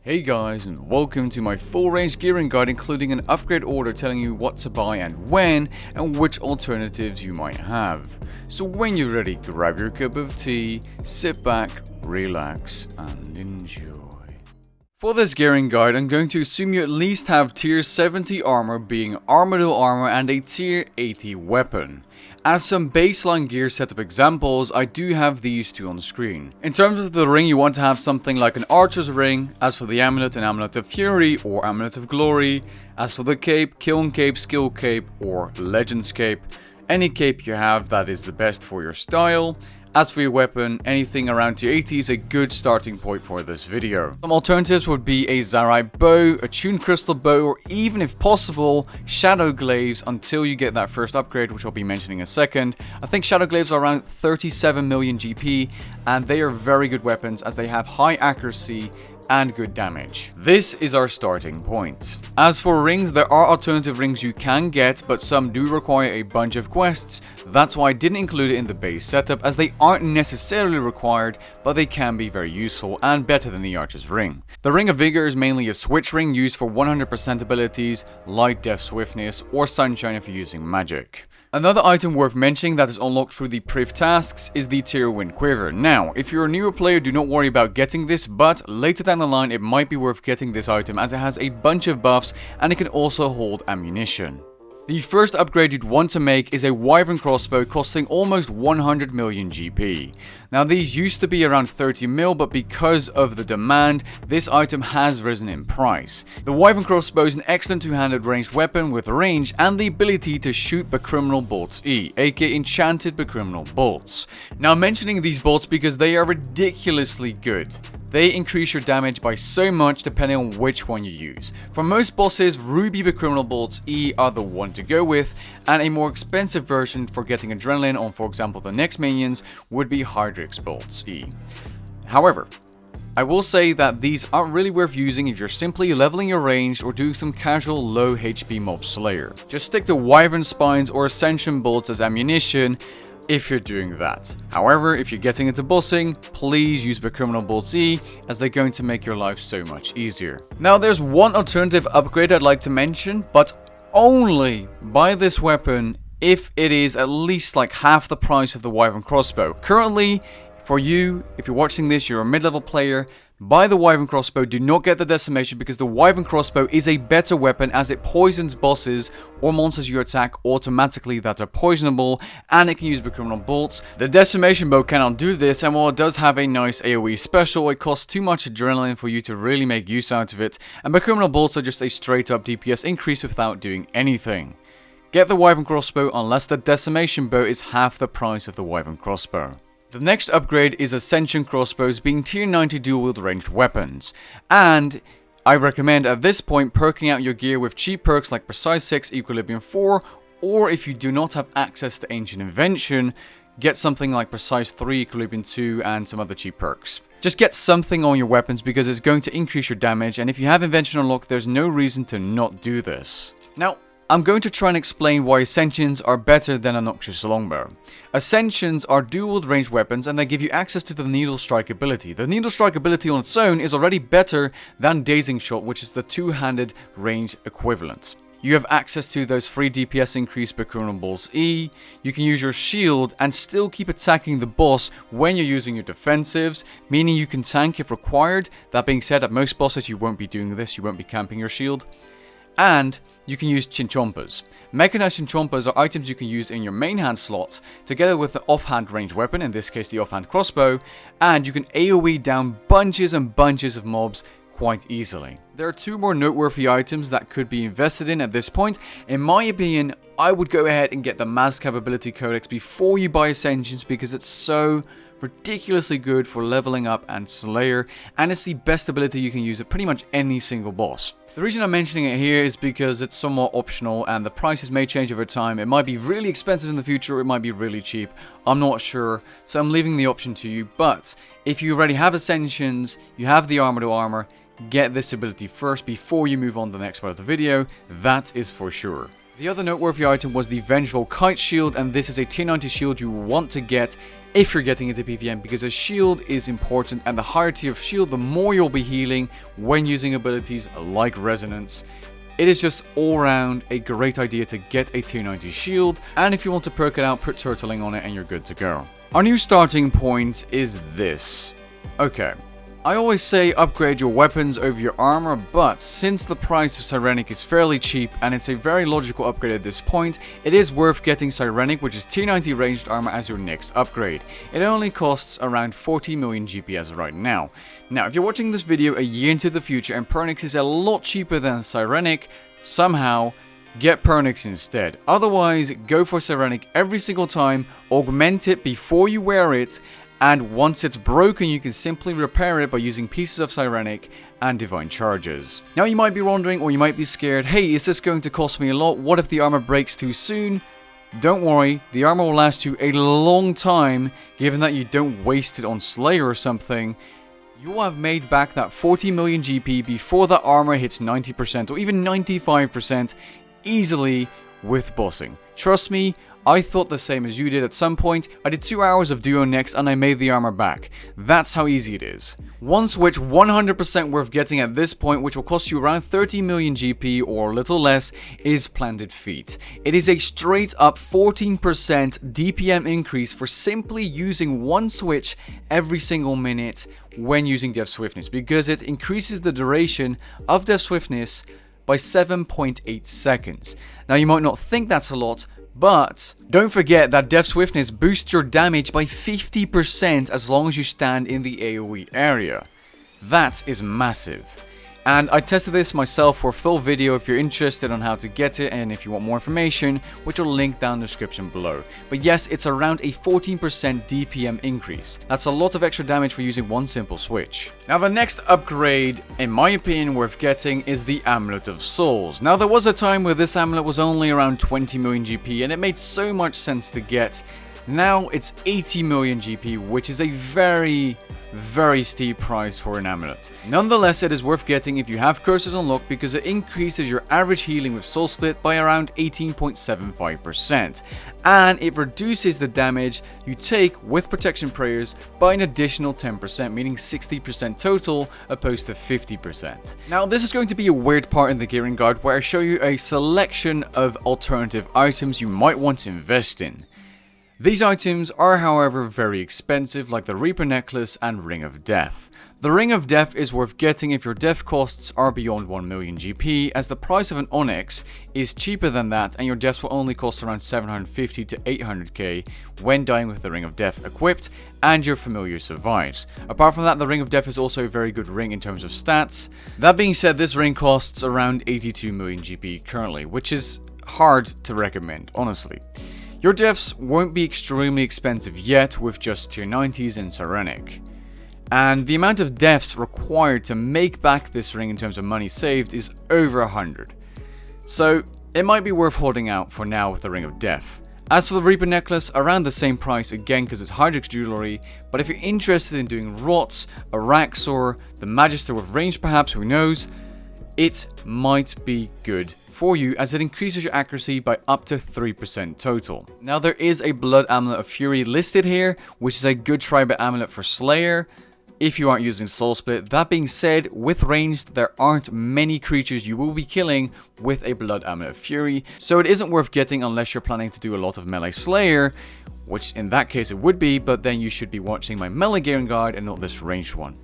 Hey guys, and welcome to my full range gearing guide, including an upgrade order telling you what to buy and when, and which alternatives you might have. So when you're ready, grab your cup of tea, sit back, relax, and enjoy. For this gearing guide, I'm going to assume you at least have tier 70 armor, being armadillo armor, and a tier 80 weapon. As some baseline gear setup examples, I do have these two on the screen. In terms of the ring, you want to have something like an archer's ring. As for the amulet, an amulet of fury or amulet of glory. As for the cape, kiln cape, skill cape, or legends cape. Any cape you have that is the best for your style. As for your weapon, anything around tier 80 is a good starting point for this video. Some alternatives would be a Zarite bow, a tuned crystal bow, or even if possible, shadow glaives until you get that first upgrade, which I'll be mentioning in a second. I think shadow glaives are around 37 million GP, and they are very good weapons as they have high accuracy and good damage. This is our starting point. As for rings, there are alternative rings you can get, but some do require a bunch of quests. That's why I didn't include it in the base setup, as they aren't necessarily required, but they can be very useful and better than the Archer's ring. The Ring of Vigor is mainly a switch ring used for 100% abilities, light, death, swiftness, or sunshine if you're using magic. Another item worth mentioning that is unlocked through the Priv tasks is the Tier Wind Quiver. Now, if you're a newer player, do not worry about getting this, but later down the line it might be worth getting this item as it has a bunch of buffs and it can also hold ammunition. The first upgrade you'd want to make is a Wyvern crossbow costing almost 100 million GP. Now these used to be around 30 mil, but because of the demand, this item has risen in price. The Wyvern crossbow is an excellent two-handed ranged weapon with range and the ability to shoot Bacriminal Bolts E, aka Enchanted Bacriminal Bolts. Now I'm mentioning these bolts because they are ridiculously good. They increase your damage by so much depending on which one you use. For most bosses, Ruby Bacriminal Bolts E are the one to go with, and a more expensive version for getting adrenaline on, for example, the next minions would be Hydrix Bolts E. However, I will say that these aren't really worth using if you're simply leveling your range or doing some casual low HP mob slayer. Just stick to Wyvern Spines or Ascension Bolts as ammunition if you're doing that. However, if you're getting into bossing, please use Bacriminal Bolts E, as they're going to make your life so much easier. Now there's one alternative upgrade I'd like to mention, but only buy this weapon if it is at least like half the price of the Wyvern crossbow. Currently, for you, if you're watching this, you're a mid-level player, buy the Wyvern crossbow, do not get the decimation because the Wyvern crossbow is a better weapon as it poisons bosses or monsters you attack automatically that are poisonable, and it can use Bacriminal Bolts. The decimation bow cannot do this, and while it does have a nice AoE special, it costs too much adrenaline for you to really make use out of it, and Bacriminal Bolts are just a straight up DPS increase without doing anything. Get the Wyvern crossbow unless the decimation bow is half the price of the Wyvern crossbow. The next upgrade is Ascension crossbows, being tier 90 dual wield ranged weapons, and I recommend at this point perking out your gear with cheap perks like Precise 6, Equilibrium 4, or if you do not have access to Ancient Invention, get something like Precise 3, Equilibrium 2, and some other cheap perks. Just get something on your weapons because it's going to increase your damage, and if you have Invention unlocked, there's no reason to not do this. Now, I'm going to try and explain why Ascensions are better than a Noxious Longbow. Ascensions are dual ranged weapons and they give you access to the Needle Strike ability. The Needle Strike ability on its own is already better than Dazing Shot, which is the two-handed ranged equivalent. You have access to those free DPS increase Bacriminal Bolts E, you can use your shield and still keep attacking the boss when you're using your defensives, meaning you can tank if required. That being said, at most bosses you won't be doing this, you won't be camping your shield. And you can use Chinchompas. Mechanized Chinchompas are items you can use in your main hand slot, together with the offhand ranged weapon, in this case the offhand crossbow, and you can AoE down bunches and bunches of mobs quite easily. There are two more noteworthy items that could be invested in at this point. In my opinion, I would go ahead and get the Mass Capability Codex before you buy Ascensions because it's so ridiculously good for leveling up and Slayer, and it's the best ability you can use at pretty much any single boss. The reason I'm mentioning it here is because it's somewhat optional and the prices may change over time. It might be really expensive in the future, it might be really cheap, I'm not sure, so I'm leaving the option to you. But if you already have Ascensions, you have the armor to armor, get this ability first before you move on to the next part of the video, that is for sure. The other noteworthy item was the Vengeful Kite Shield, and this is a tier 90 shield you want to get if you're getting into PvM, because a shield is important, and the higher tier of shield, the more you'll be healing when using abilities like Resonance. It is just all around a great idea to get a tier 90 shield, and if you want to perk it out, put turtling on it and you're good to go. Our new starting point is this. Okay. I always say upgrade your weapons over your armor, but since the price of Sirenic is fairly cheap and it's a very logical upgrade at this point, it is worth getting Sirenic, which is tier 90 ranged armor, as your next upgrade. It only costs around 40 million GP as of right now. Now, if you're watching this video a year into the future and Pernix is a lot cheaper than Sirenic, somehow get Pernix instead. Otherwise, go for Sirenic every single time, augment it before you wear it, and once it's broken, you can simply repair it by using pieces of Sirenic and Divine Charges. Now you might be wondering, or you might be scared, hey, is this going to cost me a lot? What if the armor breaks too soon? Don't worry, the armor will last you a long time, given that you don't waste it on Slayer or something. You will have made back that 40 million GP before the armor hits 90% or even 95% easily with bossing. Trust me, I thought the same as you did at some point. I did 2 hours of duo next and I made the armor back. That's how easy it is. One switch 100% worth getting at this point, which will cost you around 30 million GP or a little less, is Planted Feet. It is a straight up 14% DPM increase for simply using one switch every single minute when using Death Swiftness, because it increases the duration of Death Swiftness by 7.8 seconds. Now you might not think that's a lot, but don't forget that Death Swiftness boosts your damage by 50% as long as you stand in the AoE area. That is massive. And I tested this myself for a full video if you're interested on how to get it and if you want more information, which I'll link down in the description below. But yes, it's around a 14% DPM increase. That's a lot of extra damage for using one simple switch. Now the next upgrade, in my opinion, worth getting is the Amulet of Souls. Now there was a time where this amulet was only around 20 million GP and it made so much sense to get. Now it's 80 million GP, which is a very steep price for an amulet. Nonetheless, it is worth getting if you have curses unlocked, because it increases your average healing with Soul Split by around 18.75%, and it reduces the damage you take with protection prayers by an additional 10%, meaning 60% total opposed to 50%. Now this is going to be a weird part in the gearing guide where I show you a selection of alternative items you might want to invest in. These items are, however, very expensive, like the Reaper Necklace and Ring of Death. The Ring of Death is worth getting if your death costs are beyond 1 million GP, as the price of an Onyx is cheaper than that and your deaths will only cost around 750 to 800k when dying with the Ring of Death equipped and your familiar survives. Apart from that, the Ring of Death is also a very good ring in terms of stats. That being said, this ring costs around 82 million GP currently, which is hard to recommend, honestly. Your deaths won't be extremely expensive yet with just tier 90s and Sirenic. And the amount of deaths required to make back this ring in terms of money saved is over 100. So it might be worth holding out for now with the Ring of Death. As for the Reaper Necklace, around the same price again because it's Hydrix jewelry, but if you're interested in doing Rots, Araxor, the Magister with range perhaps, who knows, it might be good for you as it increases your accuracy by up to 3% total. Now there is a Blood Amulet of Fury listed here, which is a good tribal amulet for Slayer if you aren't using Soul Split. That being said, with ranged there aren't many creatures you will be killing with a Blood Amulet of Fury, so it isn't worth getting unless you're planning to do a lot of melee Slayer, which in that case it would be, but then you should be watching my melee gearing guide and not this ranged one.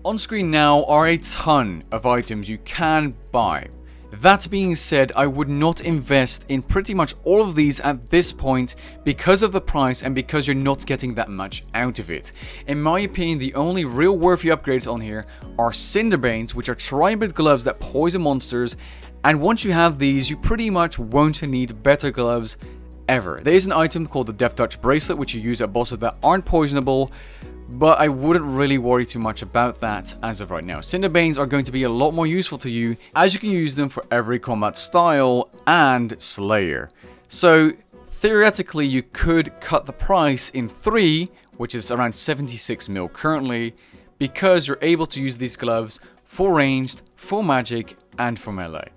On screen now are a ton of items you can buy. That being said, I would not invest in pretty much all of these at this point because of the price and because you're not getting that much out of it. In my opinion, the only real worthy upgrades on here are Cinderbanes, which are tribal gloves that poison monsters, and once you have these, you pretty much won't need better gloves ever. There is an item called the Death Touch Bracelet, which you use at bosses that aren't poisonable, but I wouldn't really worry too much about that as of right now. Cinderbanes are going to be a lot more useful to you as you can use them for every combat style and Slayer. So theoretically you could cut the price in 3, which is around 76 mil currently, because you're able to use these gloves for ranged, for magic and for melee.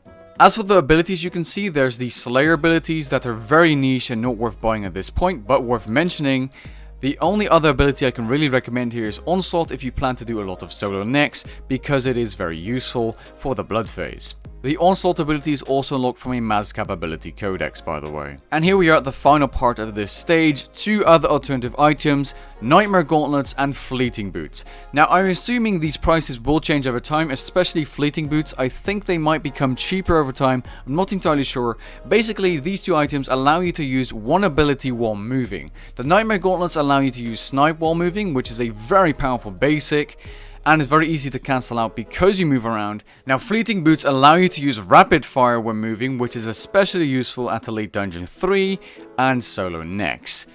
As for the abilities, you can see there's the Slayer abilities that are very niche and not worth buying at this point, but worth mentioning. The only other ability I can really recommend here is Onslaught if you plan to do a lot of solo necks, because it is very useful for the blood phase. The Onslaught ability is also unlocked from a Mazcap ability codex, by the way. And here we are at the final part of this stage, 2 other alternative items, Nightmare Gauntlets and Fleeting Boots. Now I'm assuming these prices will change over time, especially Fleeting Boots. I think they might become cheaper over time, I'm not entirely sure. Basically, these 2 items allow you to use one ability while moving. The Nightmare Gauntlets allow you to use Snipe while moving, which is a very powerful basic, and it's very easy to cancel out because you move around. Now Fleeting Boots allow you to use Rapid Fire when moving, which is especially useful at Elite Dungeon 3 and solo necks.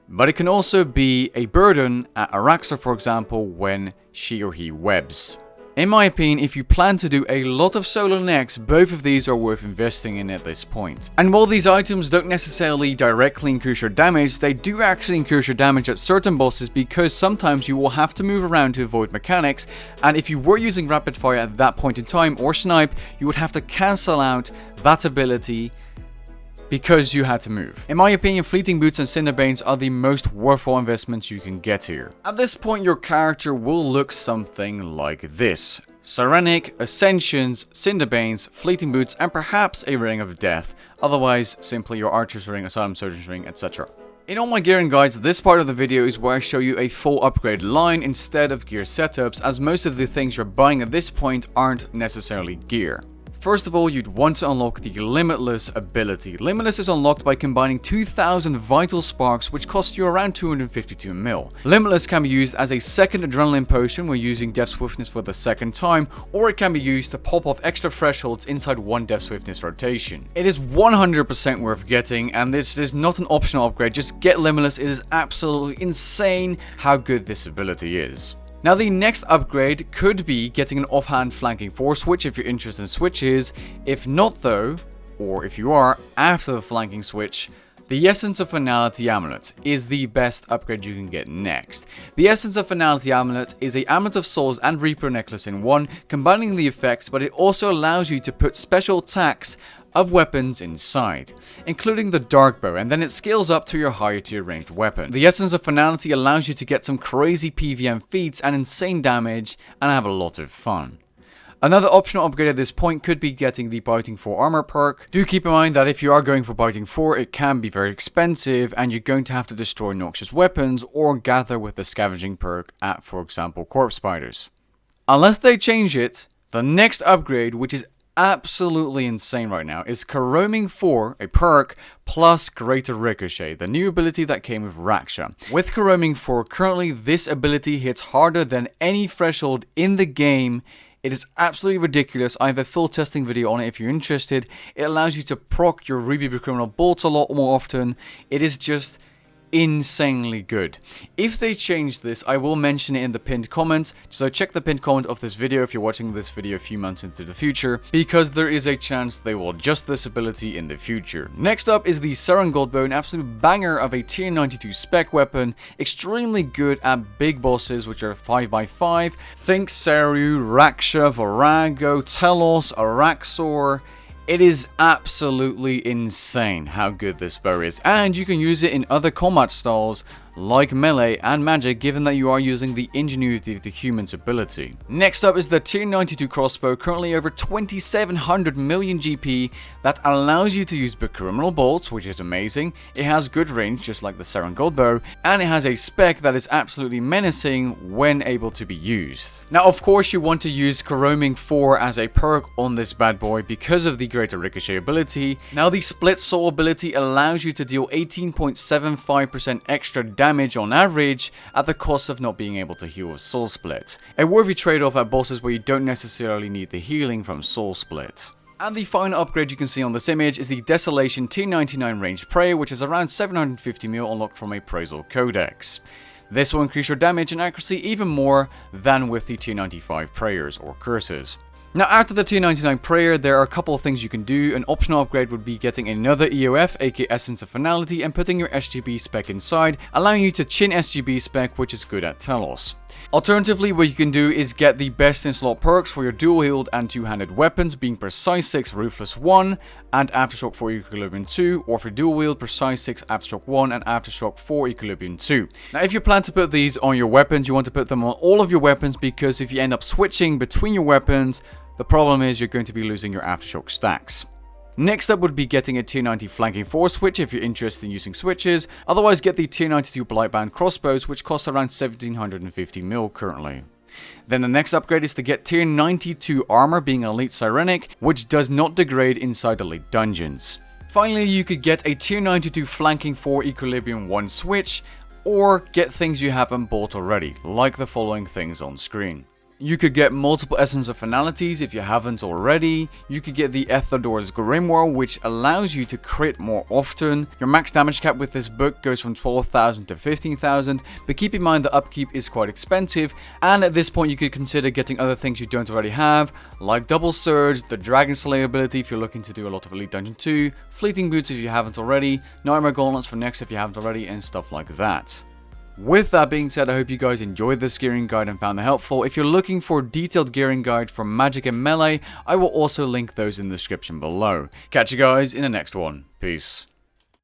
But it can also be a burden at Araxa, for example, when she or he webs. In my opinion, if you plan to do a lot of solo necks, both of these are worth investing in at this point. And while these items don't necessarily directly increase your damage, they do actually increase your damage at certain bosses, because sometimes you will have to move around to avoid mechanics, and if you were using Rapid Fire at that point in time, or Snipe, you would have to cancel out that ability because you had to move. In my opinion, Fleeting Boots and Cinderbanes are the most worthwhile investments you can get here. At this point, your character will look something like this. Sarenic, Ascensions, Cinderbanes, Fleeting Boots, and perhaps a Ring of Death. Otherwise, simply your Archer's Ring, Asylum Surgeon's Ring, etc. In all my gearing guides, this part of the video is where I show you a full upgrade line instead of gear setups, as most of the things you're buying at this point aren't necessarily gear. First of all, you'd want to unlock the Limitless ability. Limitless is unlocked by combining 2000 Vital Sparks, which cost you around 252 mil. Limitless can be used as a second Adrenaline Potion when using Death Swiftness for the second time, or it can be used to pop off extra thresholds inside one Death Swiftness rotation. It is 100% worth getting, and this is not an optional upgrade, just get Limitless. It is absolutely insane how good this ability is. Now the next upgrade could be getting an offhand flanking force switch if you're interested in switches. If not though, or if you are, after the flanking switch, the Essence of Finality Amulet is the best upgrade you can get next. The Essence of Finality Amulet is a Amulet of Souls and Reaper necklace in one, combining the effects, but it also allows you to put special attacks of weapons inside, including the Dark Bow, and then it scales up to your higher tier ranged weapon. The Essence of Finality allows you to get some crazy PVM feats and insane damage, and have a lot of fun. Another optional upgrade at this point could be getting the Biting 4 armor perk. Do keep in mind that if you are going for Biting 4, it can be very expensive, and you're going to have to destroy noxious weapons or gather with the scavenging perk at, for example, corpse spiders. Unless they change it, the next upgrade, which is absolutely insane right now, is Corroming 4, a perk, plus Greater Ricochet, the new ability that came with Raksha. With Corroming 4, currently this ability hits harder than any threshold in the game. It is absolutely ridiculous. I have a full testing video on it if you're interested. It allows you to proc your Ruby Criminal bolts a lot more often. It is just insanely good. If they change this, I will mention it in the pinned comment, so check the pinned comment of this video if you're watching this video a few months into the future, because there is a chance they will adjust this ability in the future. Next up is the Saren Goldbow, an absolute banger of a tier 92 spec weapon, extremely good at big bosses which are 5x5. Think Seru, Raksha, Virago, Telos, Araxor. It is absolutely insane how good this bow is, and you can use it in other combat styles like melee and magic, given that you are using the Ingenuity of the Human's ability. Next up is the tier 92 crossbow, currently over 2700 million GP, that allows you to use criminal bolts, which is amazing. It has good range, just like the Saren Goldbow, and it has a spec that is absolutely menacing when able to be used. Now, of course, you want to use Corroming 4 as a perk on this bad boy because of the Greater Ricochet ability. Now, the Split Soul ability allows you to deal 18.75% extra damage on average at the cost of not being able to heal with Soul Split. A worthy trade-off at bosses where you don't necessarily need the healing from Soul Split. And the final upgrade you can see on this image is the Desolation tier 99 ranged prayer, which is around 750 mil unlocked from a Prozor Codex. This will increase your damage and accuracy even more than with the tier 95 prayers or curses. Now after the tier 99 prayer, there are a couple of things you can do. An optional upgrade would be getting another EOF, aka Essence of Finality, and putting your SGB spec inside, allowing you to chin SGB spec, which is good at Telos. Alternatively, what you can do is get the best in slot perks for your dual-wielded and two-handed weapons, being Precise 6 Ruthless 1 and Aftershock 4 Equilibrium 2, or for dual-wield Precise 6 Aftershock 1 and Aftershock 4 Equilibrium 2. Now if you plan to put these on your weapons, you want to put them on all of your weapons, because if you end up switching between your weapons, the problem is you're going to be losing your Aftershock stacks. Next up would be getting a tier 90 flanking 4 switch if you're interested in using switches, otherwise get the tier 92 Blightband crossbows, which cost around 1750 mil currently. Then the next upgrade is to get tier 92 armor, being Elite Sirenic, which does not degrade inside elite dungeons. Finally, you could get a tier 92 flanking 4 Equilibrium 1 switch, or get things you haven't bought already, like the following things on screen. You could get multiple Essence of Finalities if you haven't already. You could get the Etherdor's Grimoire, which allows you to crit more often. Your max damage cap with this book goes from 12,000 to 15,000, but keep in mind the upkeep is quite expensive, and at this point you could consider getting other things you don't already have, like Double Surge, the Dragon Slayer ability if you're looking to do a lot of Elite Dungeon 2, Fleeting Boots if you haven't already, Nightmare Gauntlets for next if you haven't already, and stuff like that. With that being said, I hope you guys enjoyed this gearing guide and found it helpful. If you're looking for a detailed gearing guide for Magic and Melee, I will also link those in the description below. Catch you guys in the next one. Peace.